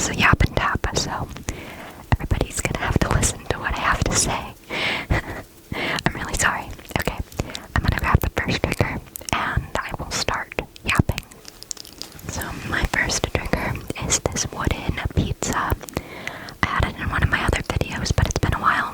is a yap and tap, so everybody's gonna have to listen to what I have to say. I'm really sorry. Okay, I'm gonna grab the first trigger and I will start yapping. So my first trigger is this wooden pizza. I had it in one of my other videos, but it's been a while.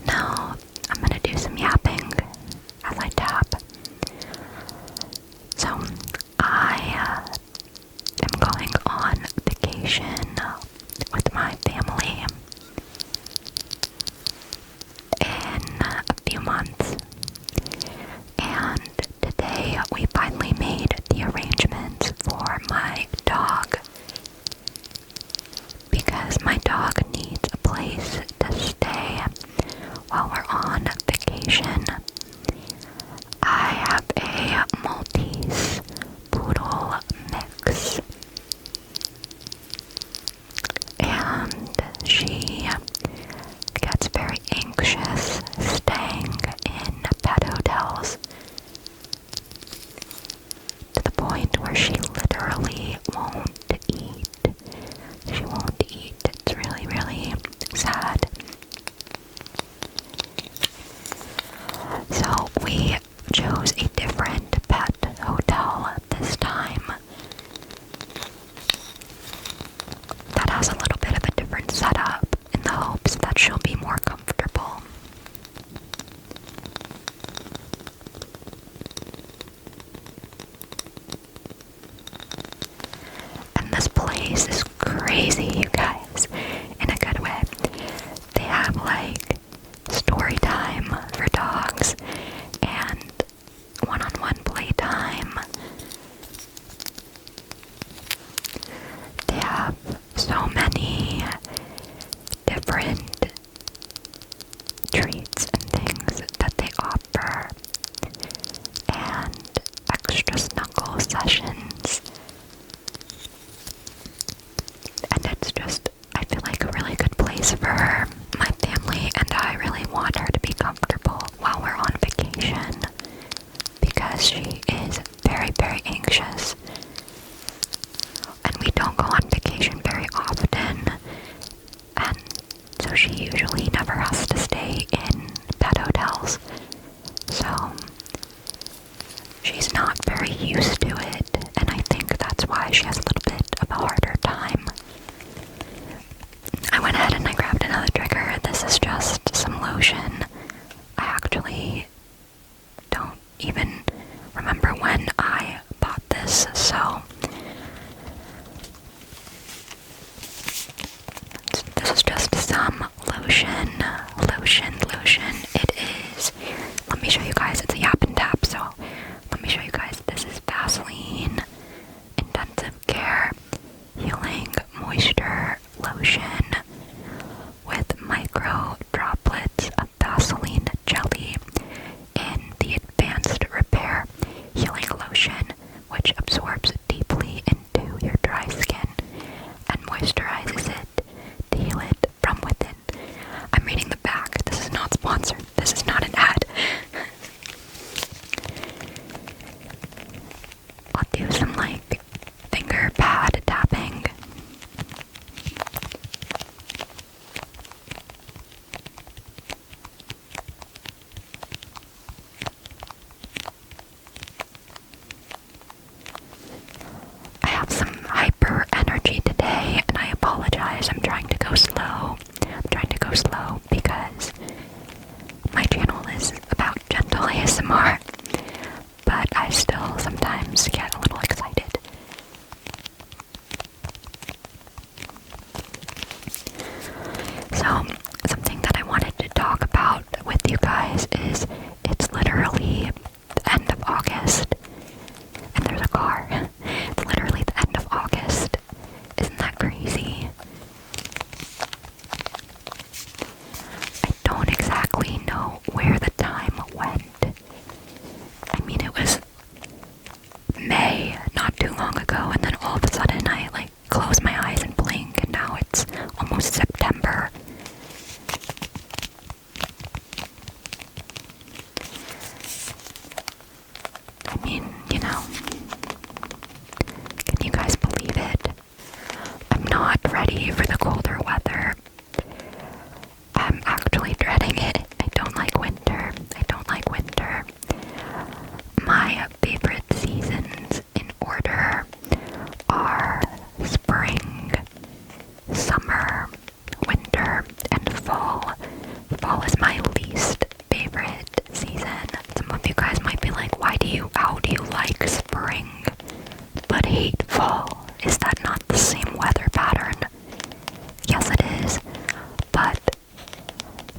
Now I'm gonna do some yapping as I tap. So I am going on vacation with my family in a few months, and today we finally made the arrangements for my dog, because my dog needs a place to stay while we're on vacation. I have a Maltese poodle mix, and she gets very anxious staying in pet hotels, to the point where she literally won't eat. She won't eat. It's really, really sad. So we chose a different pet hotel this time that has a little bit of a different setup, in the hopes that she'll be more comfortable. And this place is crazy, you guys, in a good way. They have like story time for dogs and one-on-one playtime. They have so many different treats and things that they offer, and extra snuggle sessions. And it's just, I feel like a really good place for her. My family and I really want her to be comfortable while we're on vacation, because she is very, very anxious. And we don't go on vacation very often, and so she usually never has to stay in pet hotels. So she's not very used to it, and I think that's why she has a little bit of a harder time. I went ahead and I grabbed another trigger. This is just some lotion. I actually don't even remember when I bought this, so this is just some lotion. It is, let me show you guys, it's a yap and tap, so let me show you guys. This is Vaseline Intensive Care Healing Moisture Lotion with micro droplets of Vaseline jelly in the Advanced Repair Healing Lotion, which absorbs deeply into your dry skin and moisturizes it to heal it from within. I'm reading the back. This is not sponsored. This is not an ad. I'll do some like finger pad tapping. I have some hyper energy today, and I apologize. I'm trying to go slow. Because my channel is about gentle ASMR, but I still sometimes get a little excited. So, something that I wanted to talk about with you guys is, it's literally the end of August, and there's a car. It's literally the end of August. Isn't that crazy? I don't exactly know where the time went. I mean, it was May not too long ago, and then all of a sudden I like close my eyes and blink ready for the colder weather. I'm actually dreading it. I don't like winter. I don't like winter. My favorite seasons in order are spring, summer, winter, and fall. Fall is my least favorite season. Some of you guys might be like, how do you like spring but hate fall? Is that not the same weather pattern? Yes, it is. But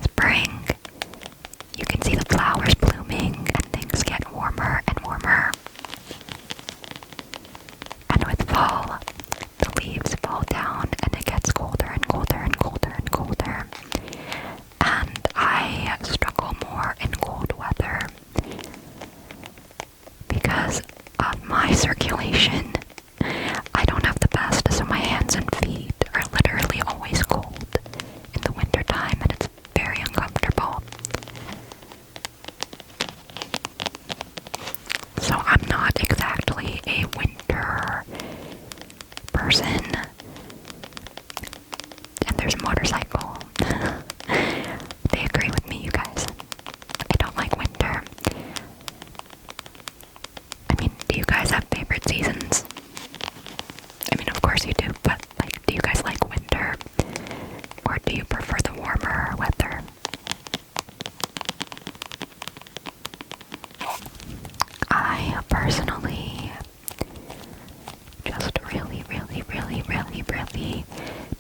spring, you can see the flowers blooming and things get warmer and warmer. And with fall, the leaves fall down and it gets colder and colder and colder and colder. And I struggle more in cold weather because of my circulation. I don't have the best, so my hands and feet are literally always cold in the winter time, and it's very uncomfortable. So I'm not exactly a winter person. And there's a motorcycle. They agree with me, you guys. I don't like winter. I mean, do you guys have favorite seasons? I mean, of course you do, but like, do you guys like winter? Or do you prefer the warmer weather? I personally just really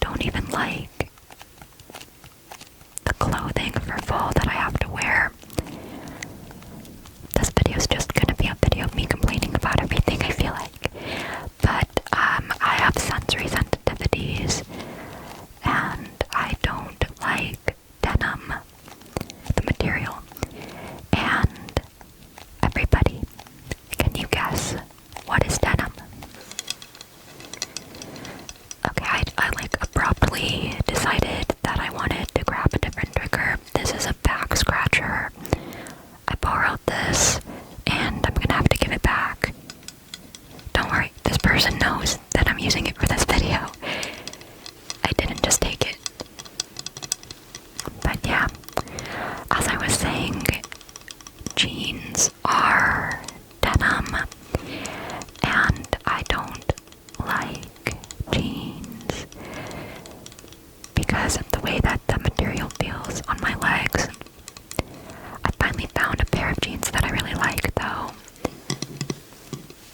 don't even like the clothing for fall that I have to wear. This video is just gonna be a video of me complaining about everything, I feel like. But I have sensory sensitivities, and I don't like denim, the material. And everybody, can you guess what is denim? Okay, I like abruptly decided that I wanted to grab a different trigger. This is a back scratcher. I borrowed this, and I'm gonna have to give it back. Don't worry, this person knows that I'm using it for this video. I didn't just take it. But yeah, as I was saying, jeans are denim, and I don't like jeans because of the way that the material feels on my legs. I finally found a pair of jeans that I really like, though.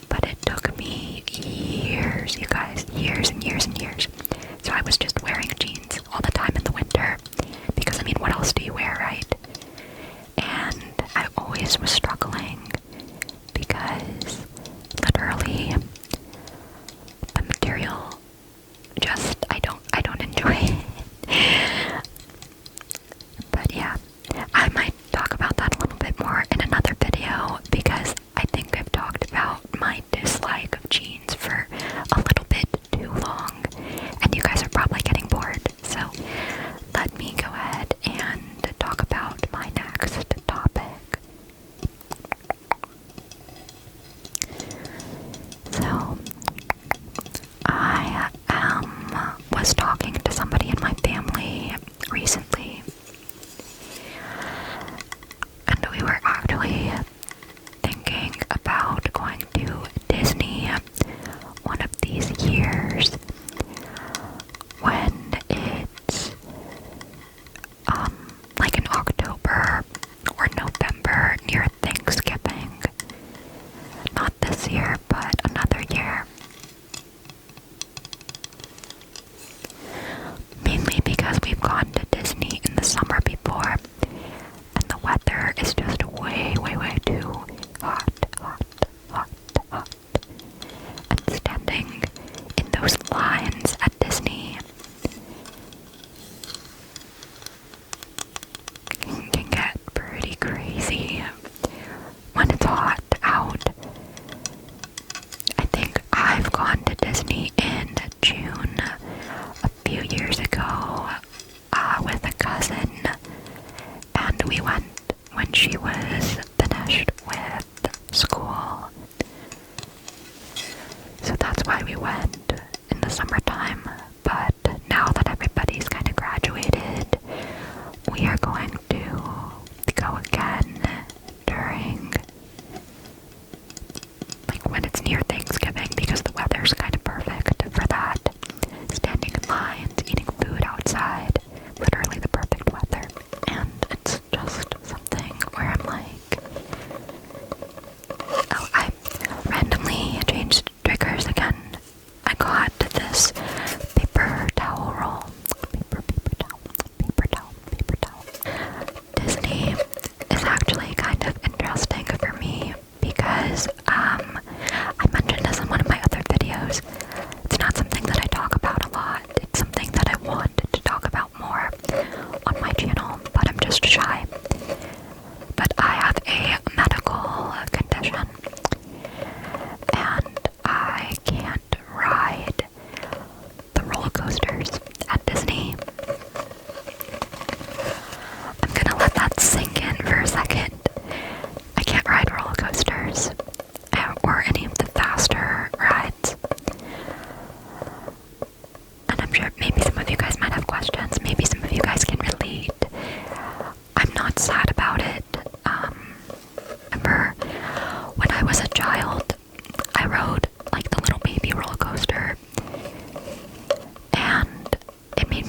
But it took me years, you guys, years and years and years. So I was just wearing jeans all the time in the winter. Because, I mean, what else do you wear, right? And I always was struggling because literally the material just, I don't enjoy it. But yeah, I might talk about that a little bit more in another video because I think I've talked about my dislike of jeans for a little bit too long, and you guys are probably getting bored. So let me go ahead and talk about my next topic. So I was talking to somebody in my family recently, and we were actually thinking about going to Disney one of these years when it's like in October or November near Thanksgiving. Not this year, but another year. Mainly because we've gone to Disney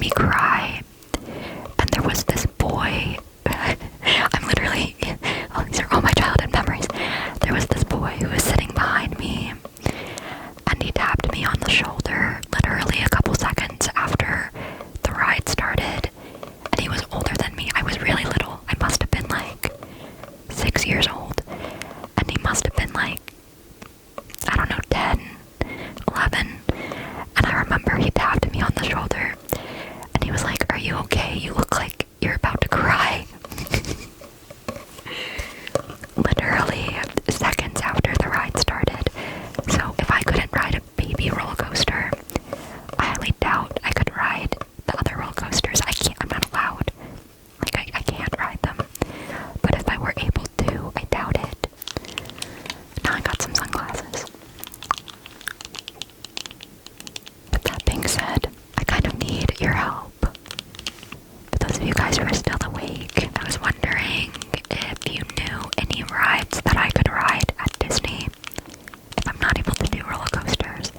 me cry. And there was this boy, I'm literally, oh, these are all my childhood memories. There was this boy who was sitting behind me, and he tapped me on the shoulder literally a couple seconds after the ride started. And he was older than me. I was really little. I must have been like 6 years old. And he must have been like, I don't know, 10, 11. And I remember he tapped me on the shoulder, and he was like, "Are you okay? You look like you're about to cry." Literally seconds after the ride started. So if I couldn't ride a baby roller coaster, I highly doubt I could ride the other roller coasters. I'm not allowed. Like, I can't ride them. But if I were able to, I doubt it. Now I got some sunglasses. But that being said, I kind of need your help. For those of you guys who are still awake, I was wondering if you knew any rides that I could ride at Disney if I'm not able to do roller coasters.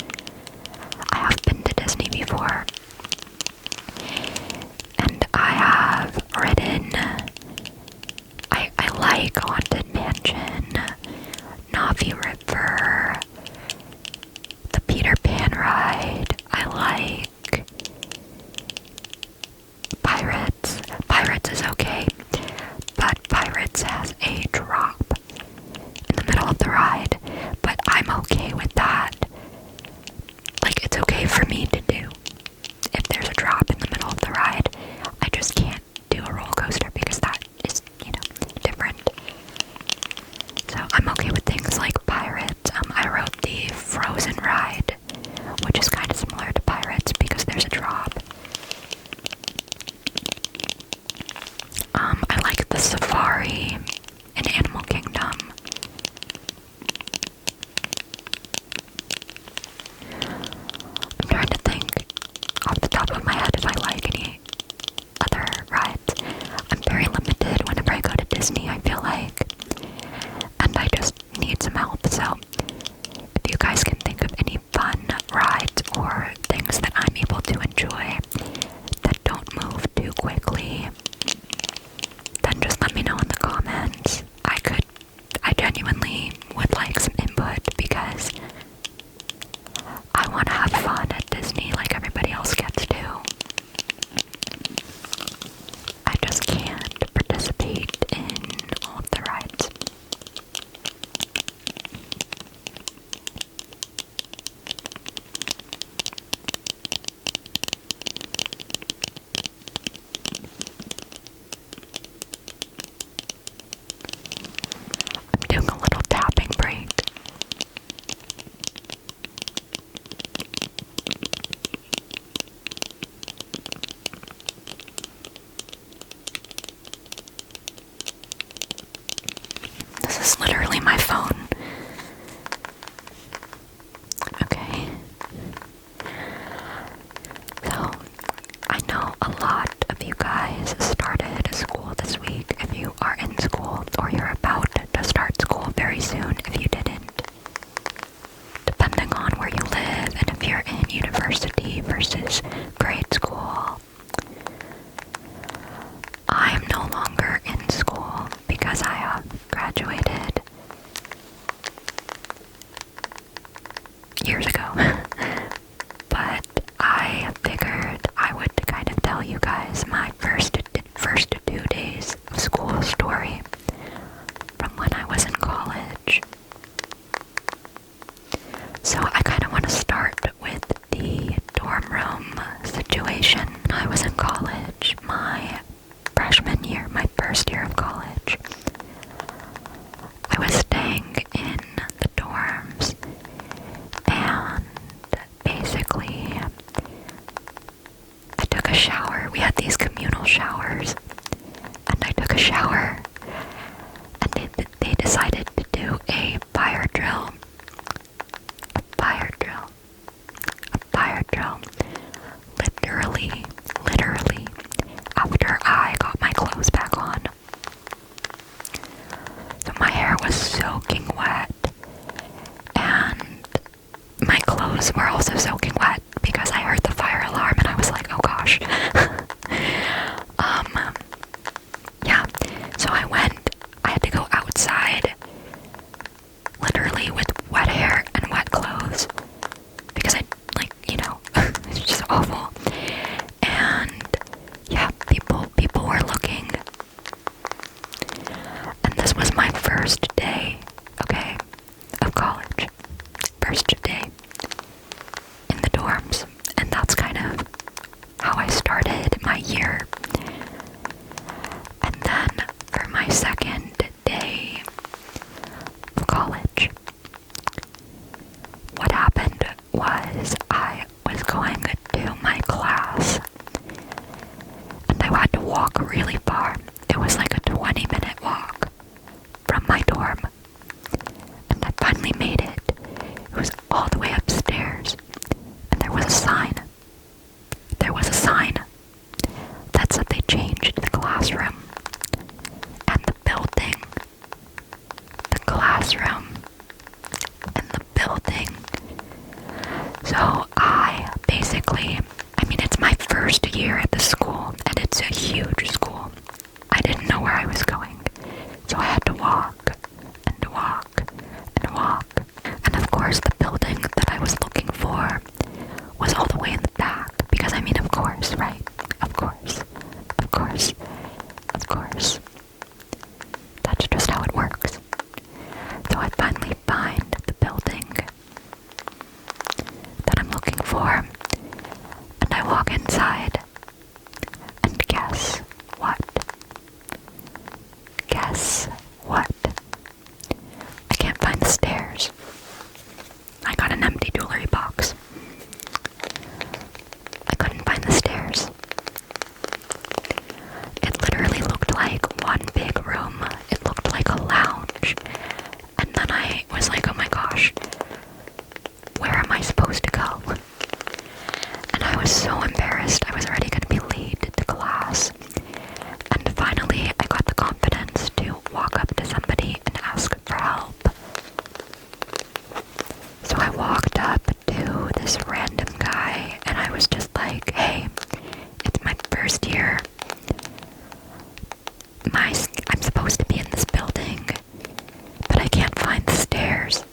I have been to Disney before, and I have ridden, I like Haunted Mansion, Navi River, the Peter Pan ride. I like Pirates. Pirates is okay, but Pirates has a drop in the middle of the ride, but I'm okay with that. Like, it's okay for me to do if there's a drop in the middle of the ride. I just can't do a roller coaster because that is, different. So I'm okay with things like Pirates. I rode the Frozen ride, which is kind of similar to Pirates because there's a drop. I like the Safari in Animal Kingdom. I'm trying to think off the top of my head if I like any other rides. I'm very limited whenever I go to Disney, I feel like. And I just need some help, so if you guys can think of any fun rides or things that I'm able to enjoy that don't move too quickly, then just let me know in the comments. I genuinely would like some input because I want to have fun at Disney like everybody else gets to. I just can't participate in all of the rides. I'm doing a little tapping break. This is literally my phone. Okay. So, I know a lot of you guys started school this week if you are in school, or you're about to start school very soon if you didn't. Depending on where you live and if you're in university versus grade school. I am no longer in school because I have graduated years ago. But I figured I would kind of tell you guys my first 2 days of school story from when I was in college. So I kind of want to start with the dorm room situation. I was in college my freshman year, my first year of college. I was staying in the dorms, and basically I took a shower. We had these communal showers, and I took a shower, and they decided to do a fire drill. A fire drill. A fire drill. Literally, after I got my clothes back on. So my hair was soaking wet, and my clothes were also soaking wet because I heard the fire alarm and I was like, oh gosh. had to walk really far. It was like a 20-minute walk from my dorm. And I finally made it. It was all the way upstairs. And there was a sign. There was a sign that said they changed the classroom. And the building. The classroom. And the building. So it's my first year at the school, and it's a huge school. I didn't know where I was going, so I had to walk, and walk, and walk. And of course, the building that I was looking for was all the way in the back, because of course, right? Of course. Of course. Of course. That's just how it works. So I finally find the building that I'm looking for, and I walk inside, and guess what? Guess what? I can't find the stairs. I got an empty jewelry box. I couldn't find the stairs. It literally looked like one big room. It looked like a lounge. And then I was like, oh my gosh, where am I supposed to go? And I was so embarrassed. I was already going to be late to class. And finally, I got the confidence to walk up to somebody and ask for help. So I walked up to this random guy, and I was just like, hey, it's my first year. I'm supposed to be in this building, but I can't find the stairs.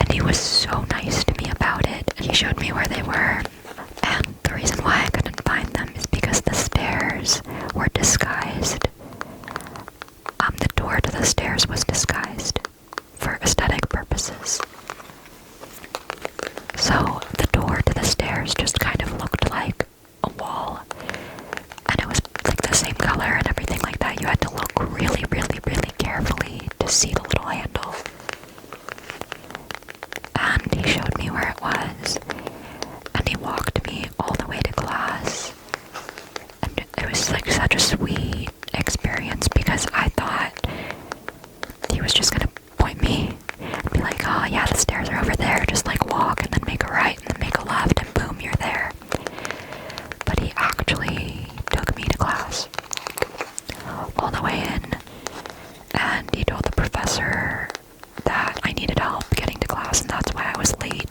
And he was so nice to me about it. And he showed me where they were. And the reason why I couldn't find them is because the stairs were disguised. The door to the stairs was disguised for aesthetic purposes. So the door to the stairs just kind of looked like a wall. And it was like the same color and everything like that. You had to look really, really, really carefully to see the little handle. And he showed me where it was. And he walked me all the way to class. And it was like such a sweet experience because I thought he was just gonna point me and be like, oh yeah, the stairs are over there. Just like walk and then make a right and then make a left and boom, you're there. But he actually took me to class all the way in, and he told the professor that I needed help getting to class and that's why I was late.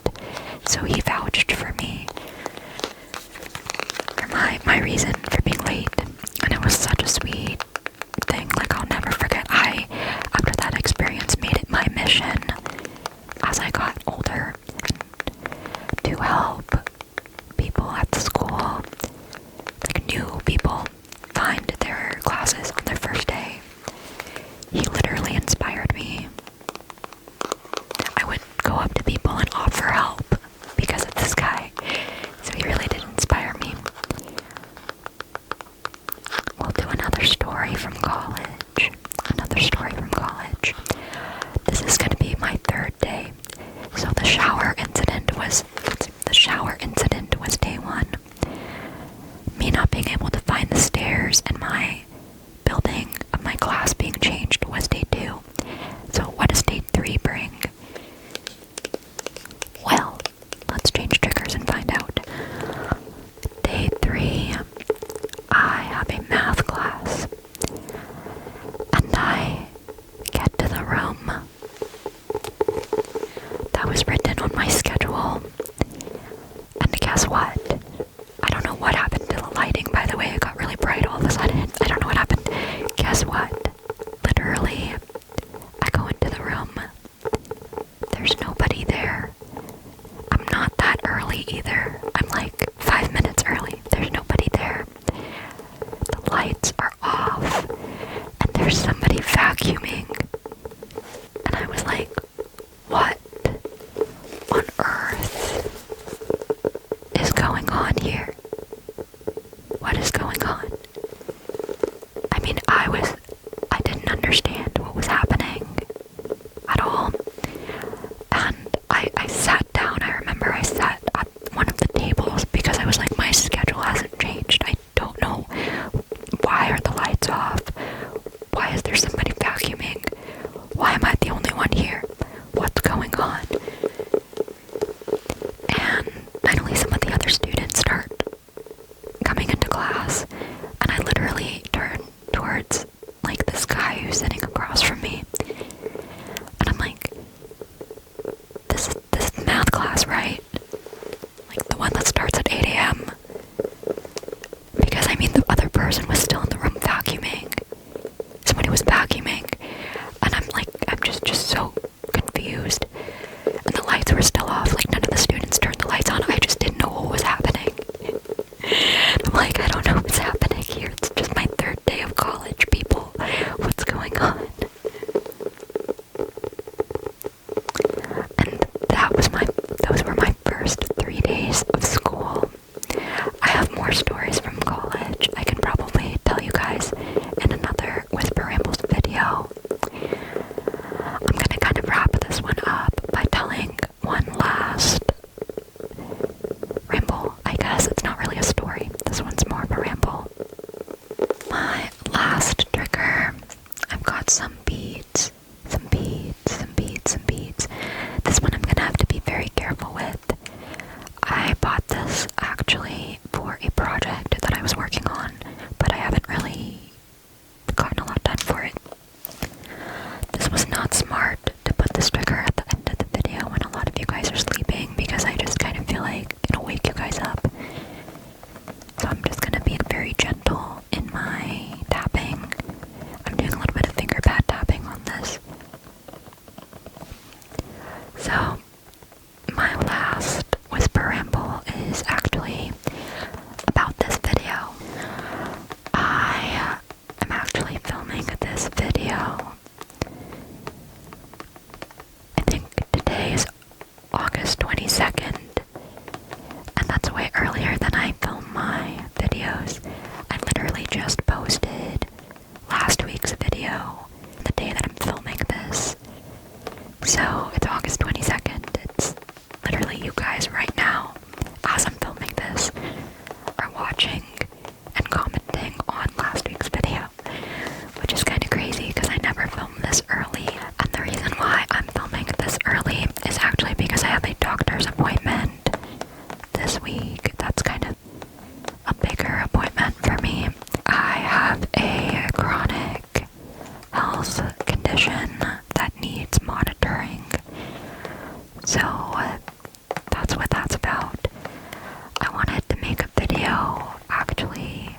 So he vouched for me for my reason for being late, and it was such a sweet thing. Like, I'll never forget. After that experience, made it my mission as I got older to help people at the school, like new people, find their classes on their first day. He literally inspired me. I would go up to people and offer help because of this guy. So he really did inspire me. We'll do another story from college. Another story from college. This is going to be my third day. So the shower incident was day one. Me not being able to find the stairs and my building of my class being changed was day two. So what does day three bring? Well, let's change triggers and find out. Day three, I have a math class. And I get to the room that was written on my schedule. And guess what? I don't know what happened to the lighting, by the way. It got really bright all of a sudden. I don't know what happened. Guess what? Literally, I go into the room. There's nobody there. I'm not that early either. I'm like 5 minutes early. There's nobody there. The lights are off. And there's somebody vacuuming. And I was like, what on earth is going on here? What is going on? I mean, I was more stories from college. I can probably tell you guys in another Whisper Rambles video. I'm gonna kind of wrap this one up by telling one last ramble. I guess it's not really a story. This one's more of a ramble. My last trigger, I've got some beads. This one I'm gonna have to be very careful with. I bought this actually for a project that I was working on, but I haven't really gotten a lot done for it. This was not smart to put this trigger at the end of the video when a lot of you guys are sleeping, because I just kind of feel like it'll wake you guys up. So I'm just gonna be very gentle in my tapping. I'm doing a little bit of finger pad tapping on this. So my last whisper ramble is actually about this video. I am actually filming this video. I think today is August 22nd, and that's way earlier than I film my videos. I literally just posted last week's video the day that I'm filming this. So it's August 22nd. It's literally you guys right now, as I'm filming this, are watching and commenting on last week's video, which is kind of crazy because I never filmed this early. And the reason why I'm filming this early is actually because I have a doctor's appointment this week. That's kind of a bigger appointment for me. I have a chronic health condition that needs monitoring. So that's what that's about. I wanted to make a video actually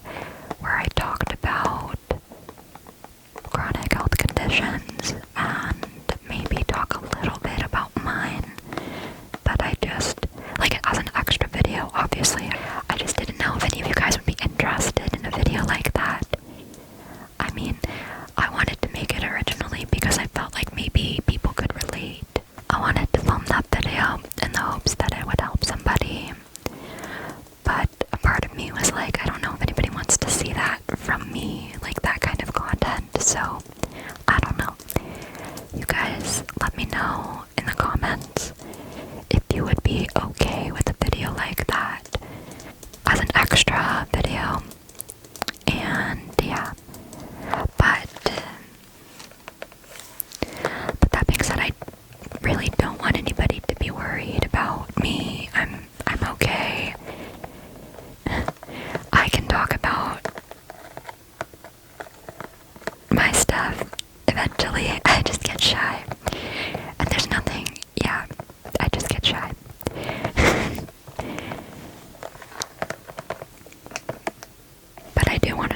where I talked about chronic health conditions and maybe talk a little bit about mine, but I just, like, as an extra video, obviously. I just didn't know if any of you guys would be interested in a video like that. I mean, I wanted to make it originally because I felt like maybe people could relate. I wanted to film that video in the hopes that it would help somebody, but a part of me was like, I don't know if anybody wants to see that from me, like that kind of content, so I don't know. You guys let me know in the comments if you would be okay with a video like that as an extra video. And yeah, but that being said, I really don't want anybody to be worried about me. I'm okay. I can talk about my stuff eventually. I just get shy. And there's nothing, yeah, I just get shy. But I do want to